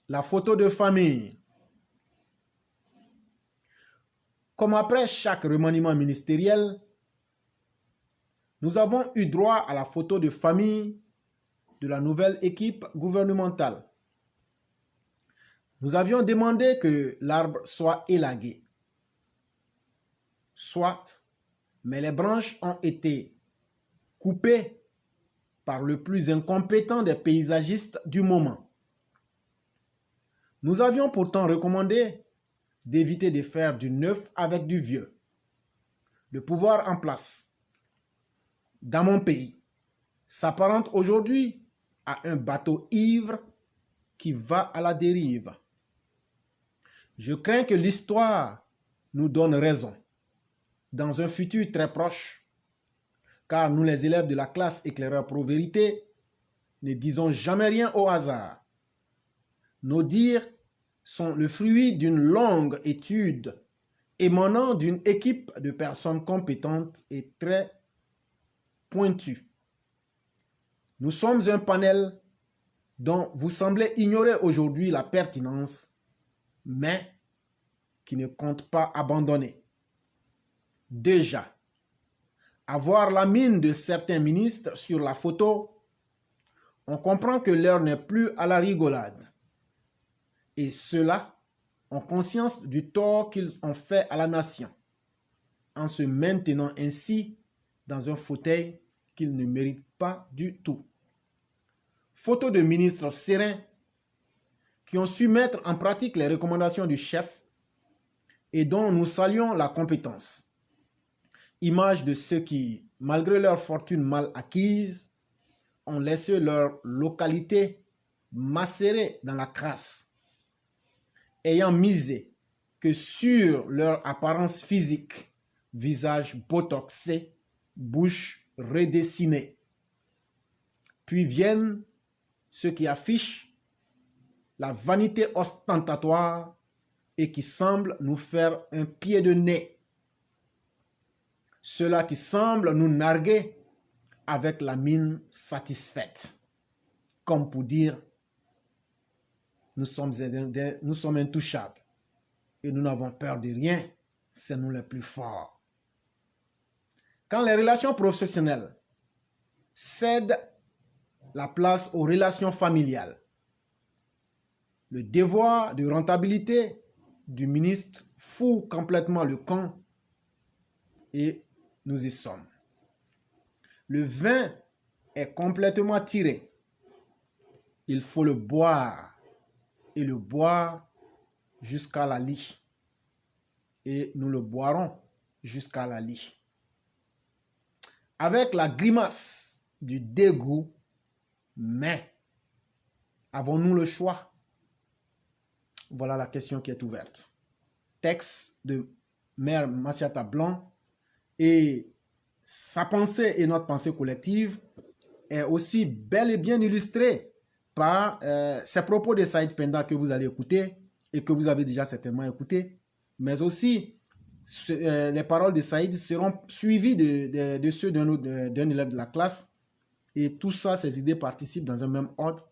la photo de famille. Comme après chaque remaniement ministériel, nous avons eu droit à la photo de famille de la nouvelle équipe gouvernementale. Nous avions demandé que l'arbre soit élagué. Soit, mais les branches ont été coupées par le plus incompétent des paysagistes du moment. Nous avions pourtant recommandé d'éviter de faire du neuf avec du vieux. Le pouvoir en place, dans mon pays, s'apparente aujourd'hui à un bateau ivre qui va à la dérive. Je crains que l'histoire nous donne raison dans un futur très proche, car nous les élèves de la classe éclaireur pro-vérité ne disons jamais rien au hasard. Nos dires sont le fruit d'une longue étude émanant d'une équipe de personnes compétentes et très pointues. Nous sommes un panel dont vous semblez ignorer aujourd'hui la pertinence, mais qui ne compte pas abandonner. Déjà, avoir la mine de certains ministres sur la photo, on comprend que l'heure n'est plus à la rigolade. Et ceux-là ont conscience du tort qu'ils ont fait à la nation, en se maintenant ainsi dans un fauteuil qu'ils ne méritent pas du tout. Photo de ministres sereins qui ont su mettre en pratique les recommandations du chef et dont nous saluons la compétence. Image de ceux qui, malgré leur fortune mal acquise, ont laissé leur localité macérer dans la crasse, ayant misé que sur leur apparence physique, visage botoxé, bouche redessinée. Puis viennent ceux qui affichent la vanité ostentatoire et qui semblent nous faire un pied de nez. Ceux-là qui semblent nous narguer avec la mine satisfaite, comme pour dire nous sommes intouchables et nous n'avons peur de rien, c'est nous les plus forts. Quand les relations professionnelles cèdent la place aux relations familiales, le devoir de rentabilité du ministre fout complètement le camp et nous y sommes. Le vin est complètement tiré. Il faut le boire et le boire jusqu'à la lie. Et nous le boirons jusqu'à la lie. Avec la grimace du dégoût, mais avons-nous le choix? Voilà la question qui est ouverte. Texte de Mère Massiata Blanc, et sa pensée et notre pensée collective est aussi bel et bien illustrée par ces propos de Saïd Penda que vous allez écouter et que vous avez déjà certainement écouté, mais aussi les paroles de Saïd seront suivies de ceux d'un élève de la classe, et tout ça, ces idées participent dans un même ordre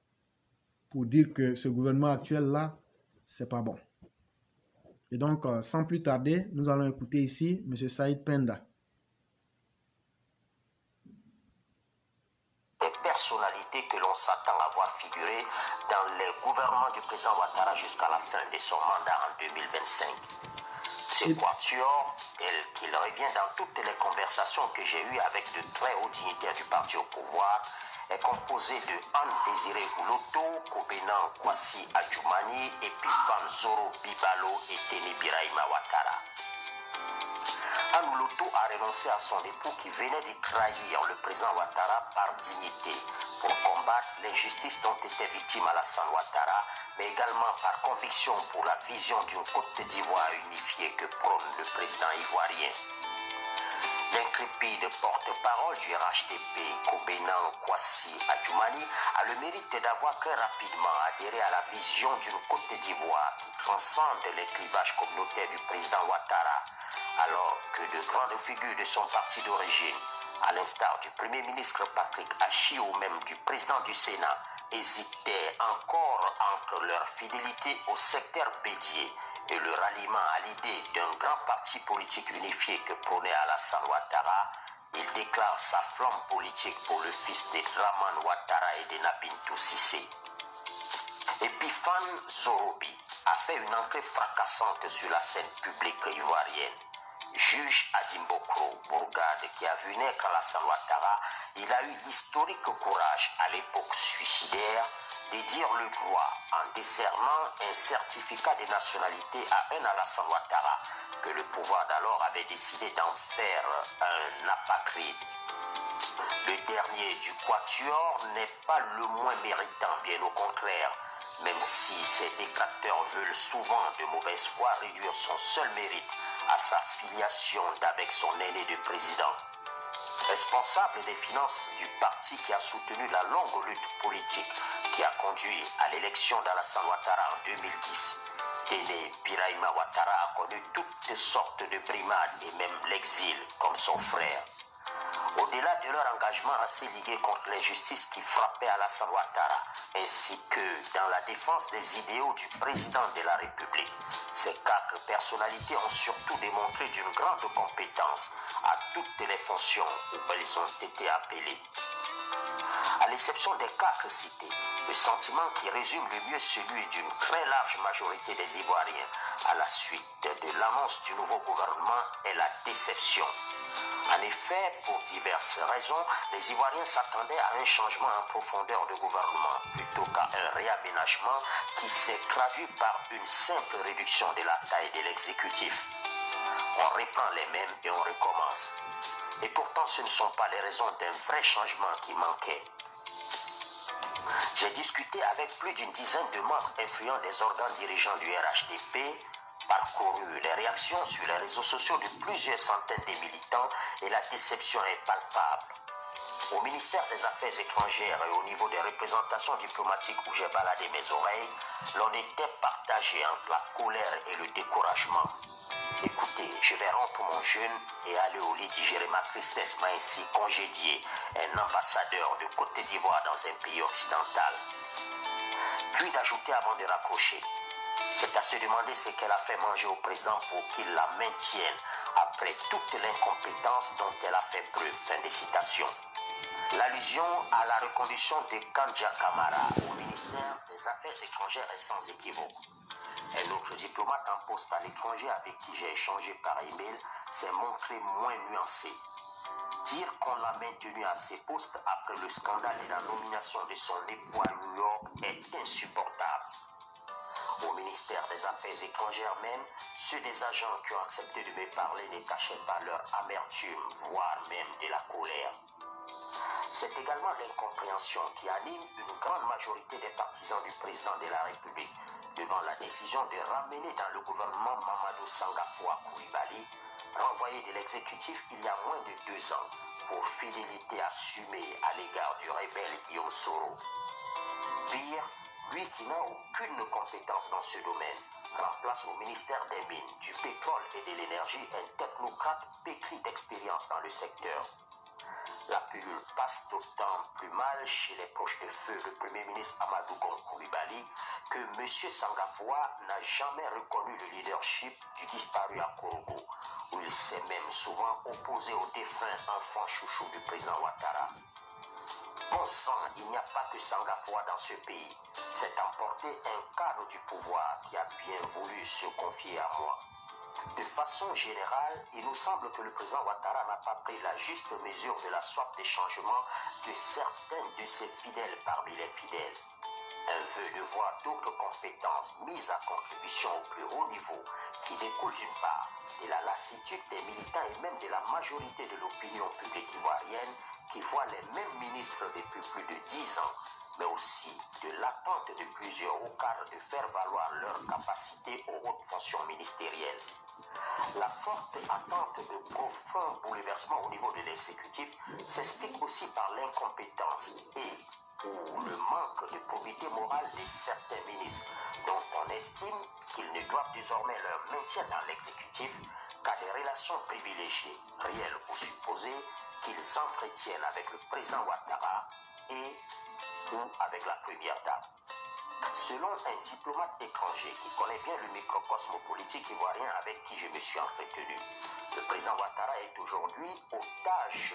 pour dire que ce gouvernement actuel-là, c'est pas bon. Et donc, sans plus tarder, nous allons écouter ici M. Saïd Penda. Des personnalités que l'on s'attend à voir figurer dans les gouvernements du président Ouattara jusqu'à la fin de son mandat en 2025. Ce quatuor, tel qu'il revient dans toutes les conversations que j'ai eues avec de très hauts dignitaires du parti au pouvoir, est composé de Anne Désiré Ouloto, Kobenan Kwasi Adjoumani et puis Van Zoro Bibalo et Teni Birahima Ouattara. Anne Ouloto a renoncé à son époux qui venait de trahir le président Ouattara par dignité pour combattre l'injustice dont était victime Alassane Ouattara, mais également par conviction pour la vision d'une Côte d'Ivoire unifiée que prône le président ivoirien. L'intrépide porte-parole du RHDP, Kobenan Kwasi Adjoumani, a le mérite d'avoir très rapidement adhéré à la vision d'une Côte d'Ivoire qui transcende les clivages communautaires du président Ouattara, alors que de grandes figures de son parti d'origine, à l'instar du Premier ministre Patrick Achi ou même du président du Sénat, hésitaient encore entre entre leur fidélité au secteur Bédié et le ralliement à l'idée d'un grand parti politique unifié que prônait Alassane Ouattara, il déclare sa flamme politique pour le fils de Dramane Ouattara et de Bintou Cissé. Epiphane Zorobi a fait une entrée fracassante sur la scène publique ivoirienne. Juge à Dimbokro, bourgade qui a vu naître Alassane Ouattara, il a eu l'historique courage, à l'époque suicidaire, de dire le droit en décernant un certificat de nationalité à un Alassane Ouattara que le pouvoir d'alors avait décidé d'en faire un apatride. Le dernier du quatuor n'est pas le moins méritant, bien au contraire, même si ses détracteurs veulent souvent de mauvaise foi réduire son seul mérite à sa filiation d'avec son aîné de président. Responsable des finances du parti qui a soutenu la longue lutte politique qui a conduit à l'élection d'Alassane Ouattara en 2010, Téné Birahima Ouattara a connu toutes sortes de brimades et même l'exil comme son frère. Au-delà de leur engagement assez ligué contre l'injustice qui frappait Alassane Ouattara, ainsi que dans la défense des idéaux du président de la République, ces quatre personnalités ont surtout démontré d'une grande compétence à toutes les fonctions où elles ont été appelées. À l'exception des quatre cités, le sentiment qui résume le mieux celui d'une très large majorité des Ivoiriens à la suite de l'annonce du nouveau gouvernement est la déception. En effet, pour diverses raisons, les Ivoiriens s'attendaient à un changement en profondeur de gouvernement plutôt qu'à un réaménagement qui s'est traduit par une simple réduction de la taille de l'exécutif. On reprend les mêmes et on recommence. Et pourtant, ce ne sont pas les raisons d'un vrai changement qui manquaient. J'ai discuté avec plus d'une dizaine de membres influents des organes dirigeants du RHDP, parcouru les réactions sur les réseaux sociaux de plusieurs centaines de militants et la déception est palpable. Au ministère des Affaires étrangères et au niveau des représentations diplomatiques où j'ai baladé mes oreilles, l'on était partagé entre la colère et le découragement. Écoutez, je vais rompre mon jeûne et aller au lit digérer ma tristesse m'a ainsi congédié un ambassadeur de Côte d'Ivoire dans un pays occidental. Puis d'ajouter avant de raccrocher. C'est à se demander ce qu'elle a fait manger au président pour qu'il la maintienne après toute l'incompétence dont elle a fait preuve. Fin de citation. L'allusion à la reconduction de Kandja Kamara au ministère des Affaires étrangères est sans équivoque. Un autre diplomate en poste à l'étranger avec qui j'ai échangé par email s'est montré moins nuancé. Dire qu'on l'a maintenu à ses postes après le scandale et la nomination de son époux à New York est insupportable. Au ministère des Affaires étrangères même, ceux des agents qui ont accepté de me parler ne cachaient pas leur amertume, voire même de la colère. C'est également l'incompréhension qui anime une grande majorité des partisans du président de la République devant la décision de ramener dans le gouvernement Mamadou Sangafoua Coulibaly, renvoyé de l'exécutif il y a moins de 2 ans pour fidélité assumée à l'égard du rebelle Guillaume Soro. Pire, lui qui n'a aucune compétence dans ce domaine, remplace au ministère des Mines, du Pétrole et de l'Énergie un technocrate pétri d'expérience dans le secteur. La pilule passe d'autant plus mal chez les proches de feu le Premier ministre Amadou Gon Coulibaly que M. Sangafoua n'a jamais reconnu le leadership du disparu à Korogo, où il s'est même souvent opposé au défunt enfant chouchou du président Ouattara. Bon sang, il n'y a pas que Sangafoua dans ce pays. C'est emporté un cadre du pouvoir qui a bien voulu se confier à moi. De façon générale, il nous semble que le président Ouattara n'a pas pris la juste mesure de la soif de changement de certains de ses fidèles parmi les fidèles. Un vœu de voir d'autres compétences mises à contribution au plus haut niveau qui découle d'une part de la lassitude des militants et même de la majorité de l'opinion publique ivoirienne qui voit les mêmes ministres depuis plus de 10 ans, mais aussi de l'attente de plusieurs hauts cadres de faire valoir leur capacité aux hautes fonctions ministérielles. La forte attente de profonds bouleversements au niveau de l'exécutif s'explique aussi par l'incompétence et ou le manque de probité morale de certains ministres, dont on estime qu'ils ne doivent désormais leur maintien dans l'exécutif qu'à des relations privilégiées, réelles ou supposées, qu'ils entretiennent avec le président Ouattara et ou avec la première dame. Selon un diplomate étranger qui connaît bien le microcosme politique ivoirien avec qui je me suis entretenu, le président Ouattara est aujourd'hui otage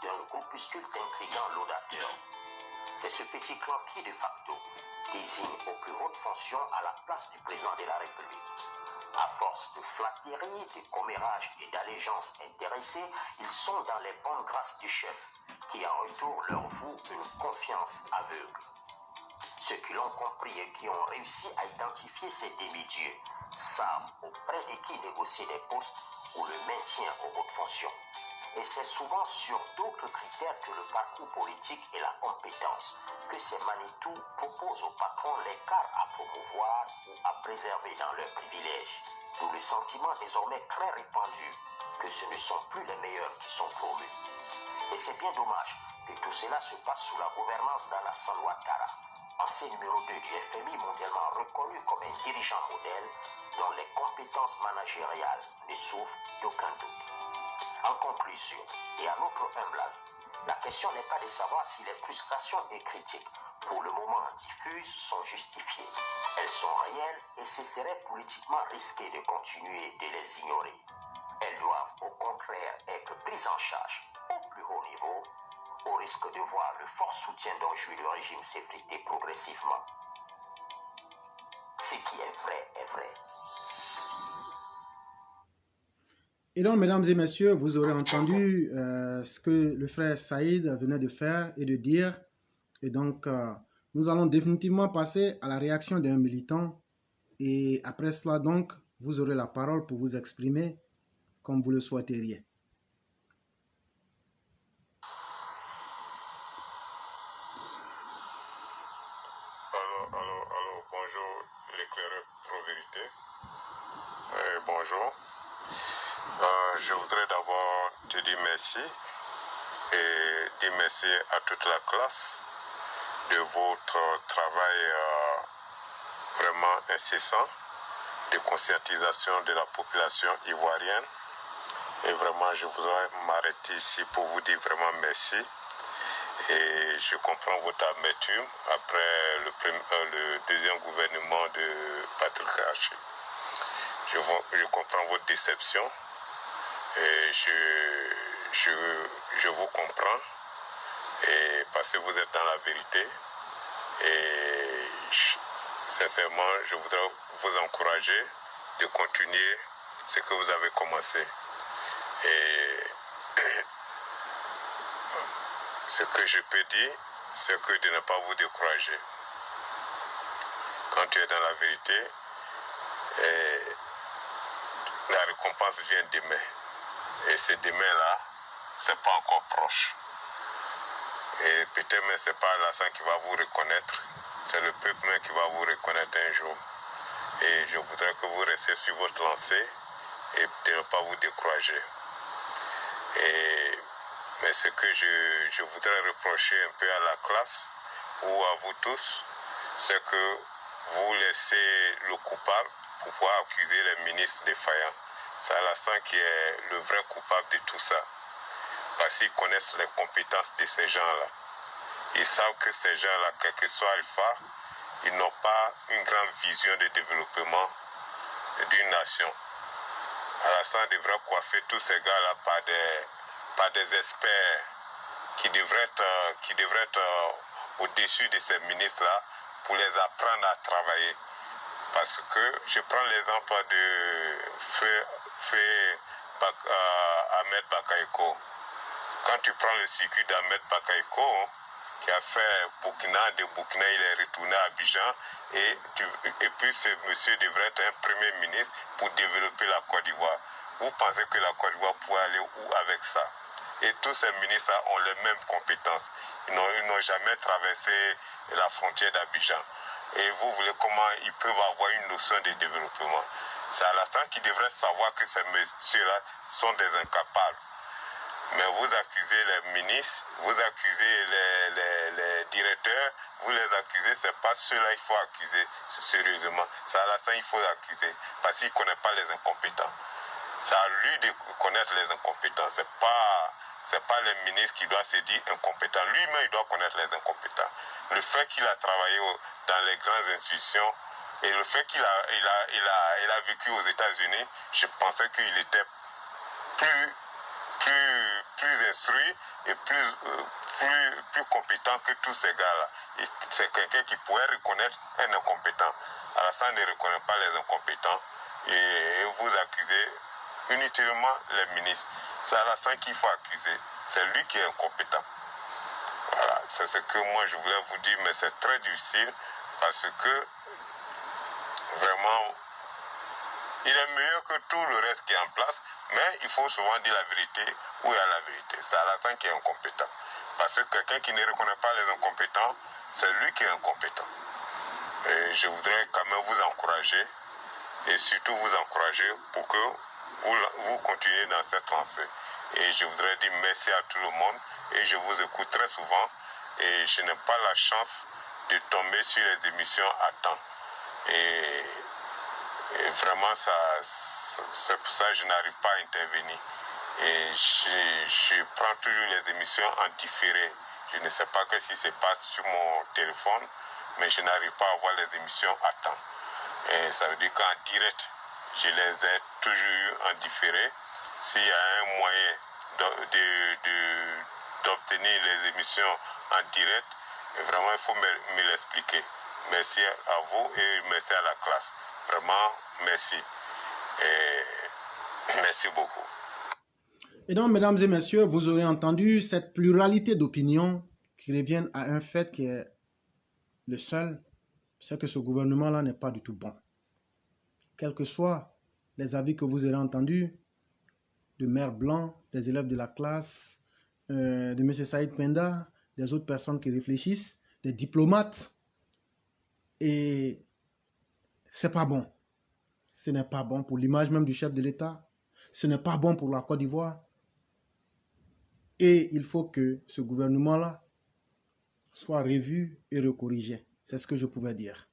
d'un groupuscule d'intrigants laudateurs. C'est ce petit clan qui, de facto, désigne aux plus hautes fonctions à la place du président de la République. À force de flatterie, de commérages et d'allégeances intéressées, ils sont dans les bonnes grâces du chef, qui en retour leur voue une confiance aveugle. Ceux qui l'ont compris et qui ont réussi à identifier ces demi-dieux savent auprès de qui négocier des postes ou le maintien aux hautes fonctions. Et c'est souvent sur d'autres critères que le parcours politique et la compétence que ces Manitou proposent aux patrons l'écart à promouvoir ou à préserver dans leurs privilèges. D'où le sentiment désormais très répandu que ce ne sont plus les meilleurs qui sont promus. Et c'est bien dommage que tout cela se passe sous la gouvernance d'Alassane Ouattara, ancien numéro 2 du FMI mondialement reconnu comme un dirigeant modèle dont les compétences managériales ne souffrent d'aucun doute. En conclusion, et à notre humble avis, la question n'est pas de savoir si les frustrations et critiques, pour le moment diffuses, sont justifiées. Elles sont réelles et ce serait politiquement risqué de continuer de les ignorer. Elles doivent au contraire être prises en charge au plus haut niveau, au risque de voir le fort soutien dont jouit le régime s'effriter progressivement. Ce qui est vrai est vrai. Et donc, mesdames et messieurs, vous aurez entendu ce que le frère Saïd venait de faire et de dire. Et donc, nous allons définitivement passer à la réaction d'un militant. Et après cela, donc, vous aurez la parole pour vous exprimer comme vous le souhaiteriez. Allô, bonjour, l'éclaireur Pro-Vérité. Bonjour. Je voudrais d'abord te dire merci et dire merci à toute la classe de votre travail vraiment incessant de conscientisation de la population ivoirienne. Et vraiment, je voudrais m'arrêter ici pour vous dire vraiment merci. Et je comprends votre amertume après le deuxième gouvernement de Patrick Archi. Je comprends votre déception et je vous comprends et parce que vous êtes dans la vérité et sincèrement je voudrais vous encourager de continuer ce que vous avez commencé et ce que je peux dire c'est que de ne pas vous décourager quand tu es dans la vérité et la récompense vient demain. Et ce demain-là, c'est pas encore proche. Et peut-être même c'est pas Alassane qui va vous reconnaître, c'est le peuple même qui va vous reconnaître un jour. Et je voudrais que vous restiez sur votre lancée et de ne pas vous décourager. Mais ce que je voudrais reprocher un peu à la classe ou à vous tous, c'est que vous laissez le coupable pour pouvoir accuser les ministres défaillants. C'est Alassane qui est le vrai coupable de tout ça. Parce qu'ils connaissent les compétences de ces gens-là. Ils savent que ces gens-là, quel que soit Alpha, ils n'ont pas une grande vision de développement d'une nation. Alassane devrait coiffer tous ces gars-là par des experts qui devraient être au-dessus de ces ministres-là pour les apprendre à travailler. Parce que je prends l'exemple de Ahmed Bakayoko. Quand tu prends le circuit d'Ahmed Bakayoko, qui a fait Burkina, de Burkina il est retourné à Abidjan, et puis ce monsieur devrait être un premier ministre pour développer la Côte d'Ivoire. Vous pensez que la Côte d'Ivoire pourrait aller où avec ça? Et tous ces ministres ont les mêmes compétences. Ils n'ont jamais traversé la frontière d'Abidjan. Et vous voulez comment ils peuvent avoir une notion de développement? C'est Alassane qui devrait savoir que ces messieurs-là sont des incapables. Mais vous accusez les ministres, vous accusez les directeurs, vous les accusez, c'est pas ceux-là qu'il faut accuser sérieusement. C'est Alassane qu'il faut accuser, parce qu'il ne connaît pas les incompétents. C'est à lui de connaître les incompétents. C'est pas le ministre qui doit se dire incompétent. Lui-même, il doit connaître les incompétents. Le fait qu'il a travaillé dans les grandes institutions et le fait qu'il a vécu aux États-Unis, je pensais qu'il était plus instruit et plus compétent que tous ces gars-là. C'est quelqu'un qui pourrait reconnaître un incompétent. Alassane ne reconnaît pas les incompétents et vous accusez inutilement les ministres. C'est Alassane qu'il faut accuser. C'est lui qui est incompétent. Voilà, c'est ce que moi je voulais vous dire, mais c'est très difficile parce que vraiment, il est meilleur que tout le reste qui est en place, mais il faut souvent dire la vérité où il y a la vérité. C'est Alassane qui est incompétent. Parce que quelqu'un qui ne reconnaît pas les incompétents, c'est lui qui est incompétent. Et je voudrais quand même vous encourager, et surtout vous encourager pour que vous continuez dans cette lancée. Et je voudrais dire merci à tout le monde, et je vous écoute très souvent, et je n'ai pas la chance de tomber sur les émissions à temps. Et vraiment, c'est pour ça que je n'arrive pas à intervenir. Et je prends toujours les émissions en différé. Je ne sais pas ce qui se passe sur mon téléphone, mais je n'arrive pas à voir les émissions à temps. Et ça veut dire qu'en direct, je les ai toujours eues en différé. S'il y a un moyen d'obtenir les émissions en direct, vraiment, il faut me l'expliquer. Merci à vous et merci à la classe. Vraiment, merci. Et merci beaucoup. Et donc, mesdames et messieurs, vous aurez entendu cette pluralité d'opinions qui reviennent à un fait qui est le seul, c'est que ce gouvernement-là n'est pas du tout bon. Quels que soient les avis que vous aurez entendus, de Maire Blanc, des élèves de la classe, de M. Saïd Penda, des autres personnes qui réfléchissent, des diplomates, et c'est pas bon. Ce n'est pas bon pour l'image même du chef de l'État. Ce n'est pas bon pour la Côte d'Ivoire. Et il faut que ce gouvernement-là soit revu et recorrigé. C'est ce que je pouvais dire.